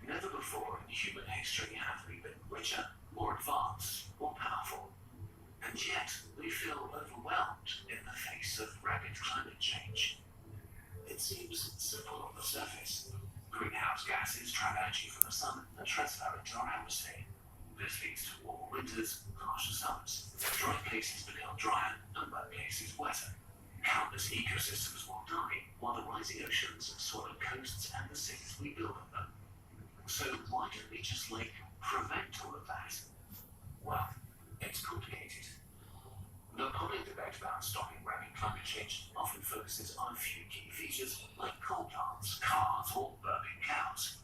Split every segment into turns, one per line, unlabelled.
Never before in human history have we been richer, more advanced, more powerful, and yet we feel overwhelmed in the face of rapid climate change. It seems simple on the surface. Greenhouse gases trap energy from the sun and transfer it to our atmosphere. This leads to warmer winters, harsher summers. Dry places become drier and wet places wetter. Countless ecosystems will die while the rising oceans swallow coasts and the cities we build on them. So why don't we just, prevent all of that? Well, it's complicated. The public debate about stopping rapid climate change often focuses on a few key features like coal plants, cars, or burning cows.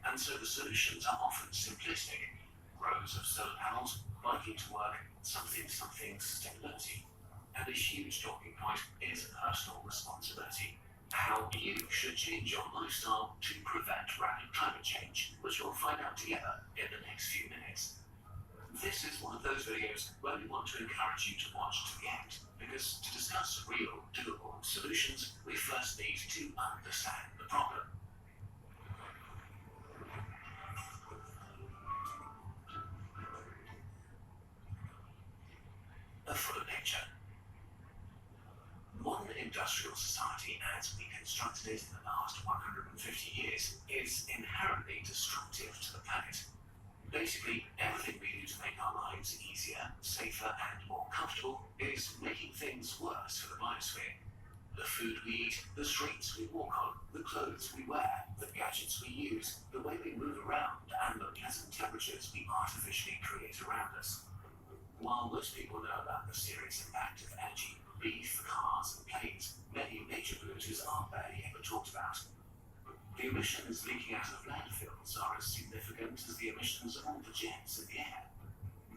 And so the solutions are often simplistic. Rows of solar panels, biking to work, something sustainability. And a huge talking point is personal responsibility. How you should change your lifestyle to prevent rapid climate change, which we'll find out together in the next few minutes. This is one of those videos where we want to encourage you to watch to the end, because to discuss real, doable solutions, we first need to understand the problem. A fuller picture. Modern industrial society, as we constructed it in the last 150 years, is inherently destructive to the planet. Basically, everything we do to make our lives easier, safer, and more comfortable is making things worse for the biosphere. The food we eat, the streets we walk on, the clothes we wear, the gadgets we use, the way we move around, and the pleasant temperatures we artificially create around us. While most people know about the serious impact of energy, beef, cars, and planes, many major polluters are barely ever talked about. The emissions leaking out of landfills are as significant as the emissions of all the jets in the air.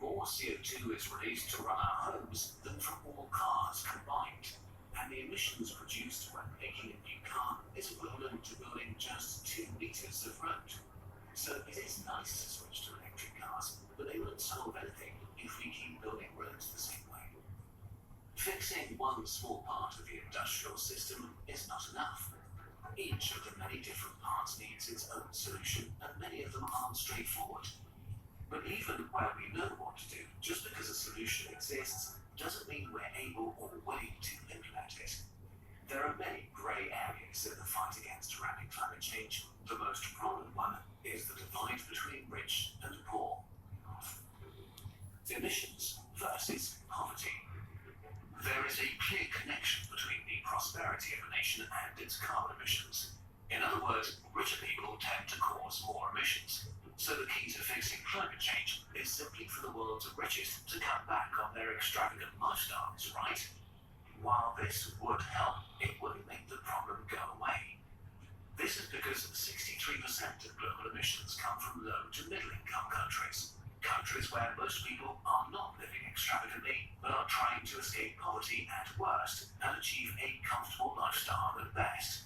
More CO2 is released to run our homes than from all cars combined, and the emissions produced when making a new car is equivalent to building just 2 meters of road. So it is nice to switch to electric cars, but they won't solve anything if we keep building roads the same way. Fixing one small part of the industrial system is not enough. Each of the many different parts needs its own solution, and many of them aren't straightforward. But even where we know what to do, just because a solution exists, doesn't mean we're able or willing to implement it. There are many grey areas in the fight against rapid climate change. The most prominent one is the divide between rich and poor. Emissions versus poverty. There is a clear connection between the prosperity of a nation and its carbon emissions. In other words, richer people tend to cause more emissions. So the key to fixing climate change is simply for the world's richest to cut back on their extravagant lifestyles, right? While this would help, it wouldn't make the problem go away. This is because 63% of global emissions come from low to middle income countries. Countries where most people are not living extravagantly, but are trying to escape poverty at worst and achieve a comfortable lifestyle at best.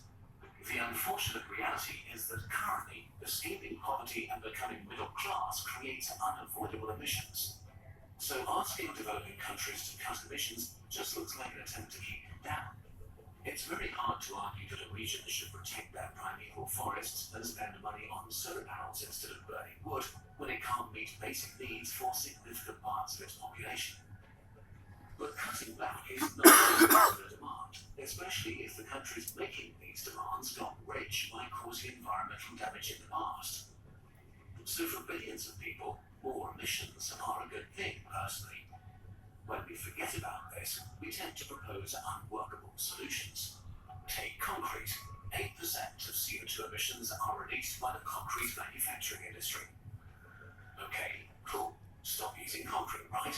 The unfortunate reality is that currently, escaping poverty and becoming middle class creates unavoidable emissions. So asking developing countries to cut emissions just looks like an attempt to keep them down. It's very hard to argue that a region should protect their primeval forests and spend money on solar panels instead of burning wood when it can't meet basic needs for significant parts of its population. But cutting back is not a demand, especially if the countries making these demands got rich by causing environmental damage in the past. So for billions of people, more emissions are a good thing, personally. When we forget about this, we tend to propose unworkable solutions. Take concrete. 8% of CO2 emissions are released by the concrete manufacturing industry. Okay, cool. using concrete, right?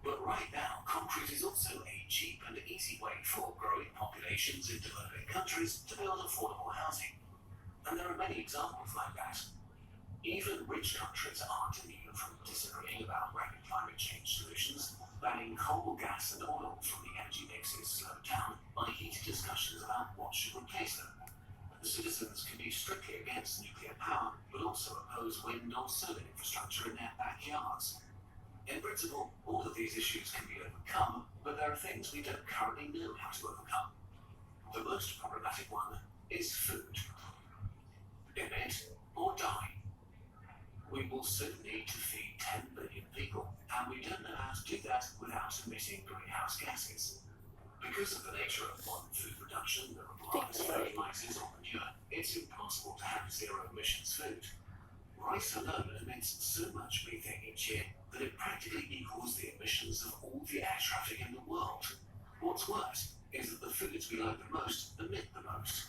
But right now, concrete is also a cheap and easy way for growing populations in developing countries to build affordable housing. And there are many examples like that. Even rich countries aren't immune from disagreeing about rapid climate change solutions. Banning coal, gas, and oil from the energy mix is slowed down by heated discussions about what should replace them. The citizens can be strictly against nuclear power, but also oppose wind or solar infrastructure in their backyards. In principle, all of these issues can be overcome, but there are things we don't currently know how to overcome. The most problematic one is food. Emit or die. We will soon need to feed 10 billion people, and we don't know how to do that without emitting greenhouse gases. Because of the nature of modern food production that requires fertilizers or manure, it's impossible to have zero emissions food. Rice alone emits so much methane each year that it practically equals the emissions of all the air traffic in the world. What's worse is that the foods we like the most emit the most.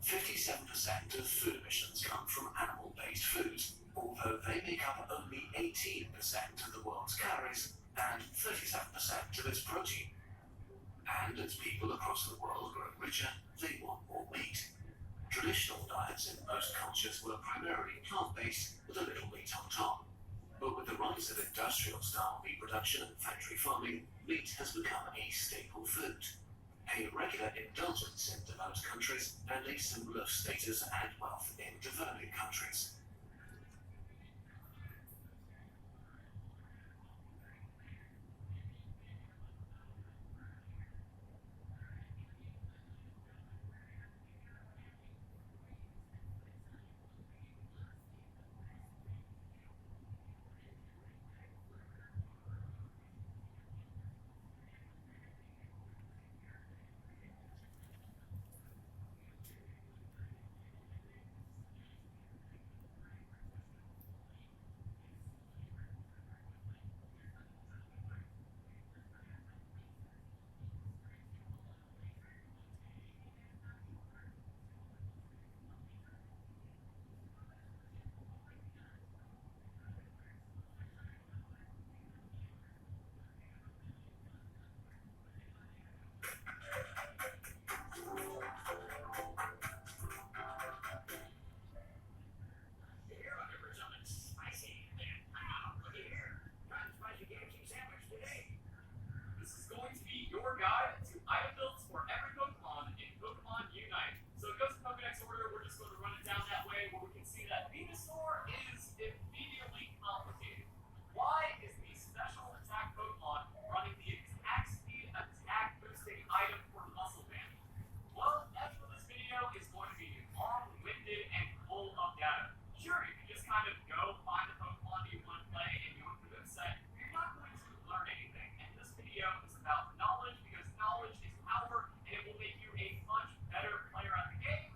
57% of food emissions come from animal-based foods, although they make up only 18% of the world's calories and 37% of its protein. And as people across the world grow richer, they want more meat. Traditional diets in most cultures were primarily plant-based with a little meat on top. But with the rise of industrial-style meat production and factory farming, meat has become a staple food. A regular indulgence in developed countries and a symbol of status and wealth in developing countries.
Your guide to item builds for every Pokemon in Pokemon Unite. So it goes in Pokedex order. We're just going to run it down that way where we can see that Venusaur is immediately complicated. Why is the special attack Pokemon running the attack speed attack boosting item for Muscle Band? Well, that's what this video is going to be long-winded and full of data. Sure, you can just kind of go find the Pokemon you want to play and go into the set. You're not going to learn anything. And this video is about knowledge because knowledge is power and it will make you a much better player at the game.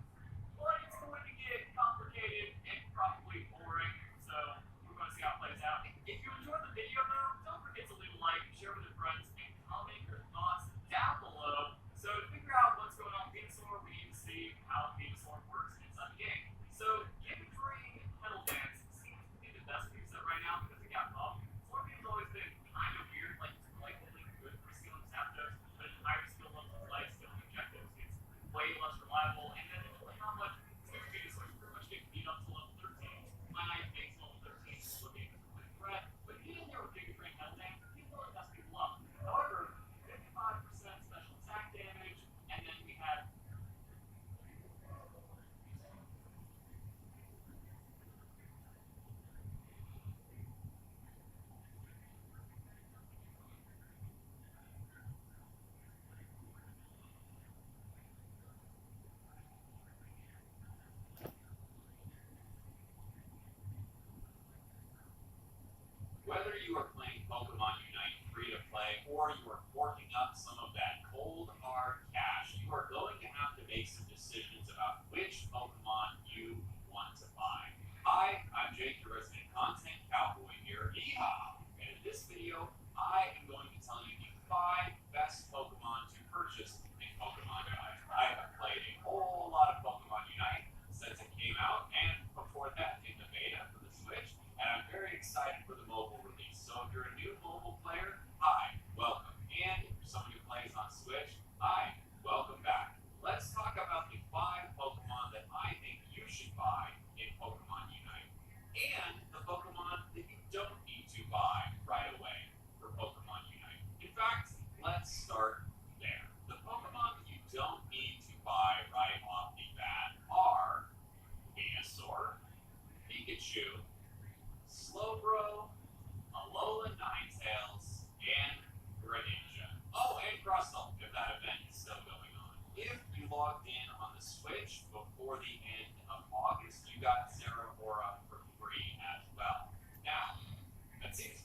But it's going to get complicated and probably boring. So we're going to see how it plays out. If you enjoyed the video though, don't forget to leave a like, share with your friends, and comment your thoughts down below. So to figure out what's going on with Venusaur, we need to see how Venusaur works inside the game. So Giga Drain Pedal Dance seems to be the best preset right now because it got buffed. Scorpion's always been kind of weird, like it's really good for skilling Zapdos, but at higher skill levels of play, skilling objectives gets way less reliable. And then depending on how much Venusaur is pretty much getting beat up to level 13. My Knight makes level 13 looking a complete threat, but getting there with Giga Drain Pedal Dance, people like mess people up. However, 55% special attack damage, and then we have whether you are playing Pokemon Unite free to play or you are forking up some of that cold hard cash, you are going to have to make some decisions about which Pokemon you want to buy. Hi, I'm Jake, your resident content cowboy here. Yeehaw! And in this video, I am going to tell you the 5 best Pokemon to purchase in Pokemon Unite. I have played a whole lot of Pokemon Unite since it came out, and before that in the beta for the Switch, and I'm very excited for the mobile release. So if you're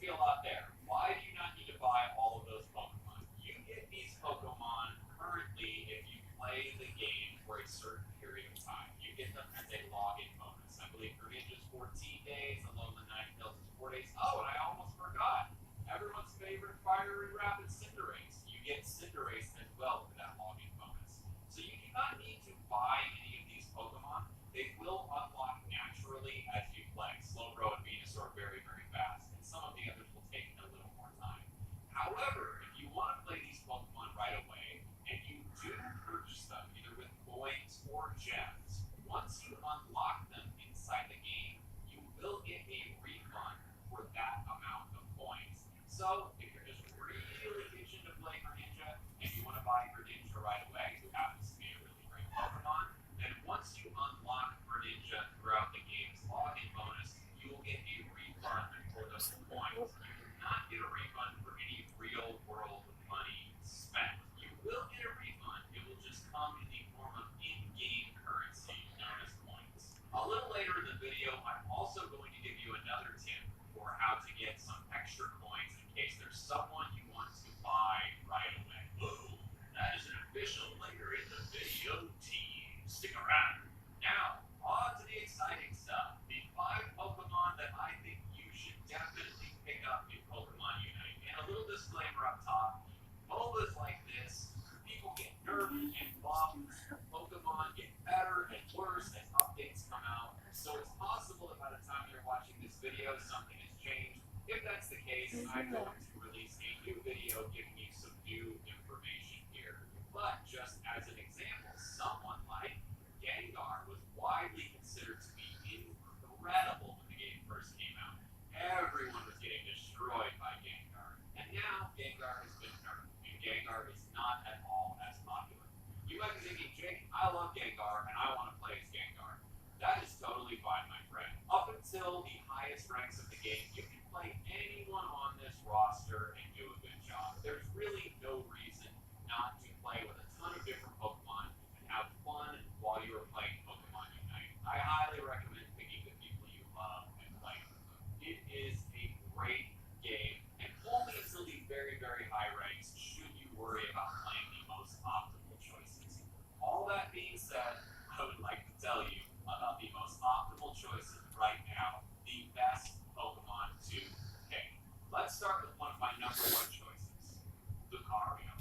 be a lot there. Why do you not need to buy all of those Pokemon? You get these Pokemon currently if you play the game for a certain period of time. You get them as a login bonus. I believe Greninja's 14 days, Alolan Ninetales is 4 days. Oh, and I almost forgot. Everyone's favorite Fire and Rapid Cinderace. You get Cinderace as well for that login bonus. So you do not need to buy any of these Pokemon. They will unlock naturally as you play. Slowbro and Venusaur very, very fast. And some of the others will take a little more time. However, if you want to play these Pokemon right away, and you do purchase them either with coins or gems, once you unlock them inside the game, you will get a refund for that amount of coins. So if you're just really itching to play Greninja, and you want to buy Greninja right away, who happens to be a really great Pokemon, then once you unlock Greninja throughout the game's login bonus, you will get a refund for those coins. You do not get a refund for any real world money spent. You will get a refund. It will just come in the form of in-game currency known as coins. A little later in the video, I'm also going to give you another tip for how to get some extra coins in case there's someone you want to buy right away. Boom! That is an official later in the video team. Stick around. Now, on to the exciting stuff. The 5 Pokemon that I think you should definitely pick up in Pokemon Unite. And a little disclaimer up top, MOBAs like this, people get nerfed and buffed, Pokemon get better and worse as updates come out. So it's possible that by the time you're watching this video, something has changed. If that's the case, I'm going to release a new video giving you some new information here. But just as an example, someone like Gengar was widely considered to be incredible when the game first came out. Everyone was getting destroyed by Gengar. And now Gengar has been nerfed, and Gengar is not at all as popular. You might be thinking, Jake, I love Gengar, and I want to play as Gengar. That is totally fine, my friend. Up until the highest ranks of the game, you can play anyone on this roster and do a good job. There's really no reason not to play with a ton of different Pokemon and have fun while you're playing Pokemon Unite. I highly recommend picking the people you love and playing with them. It is a great game, and only until the very, very high ranks should you worry about playing the most optimal choices. All that being said, I would like to tell you about the most optimal choices right now, the best Pokemon to pick. Let's start with one of my number 1 choices, Lucario.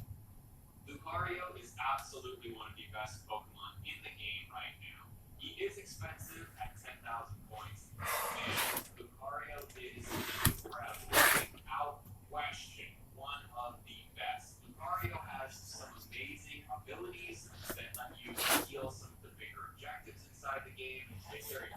Lucario is absolutely one of the best Pokemon in the game right now. He is expensive at 10,000 points, and Lucario is incredible. Without question, one of the best. Lucario has some amazing abilities that let you heal some of the bigger objectives inside the game. It's very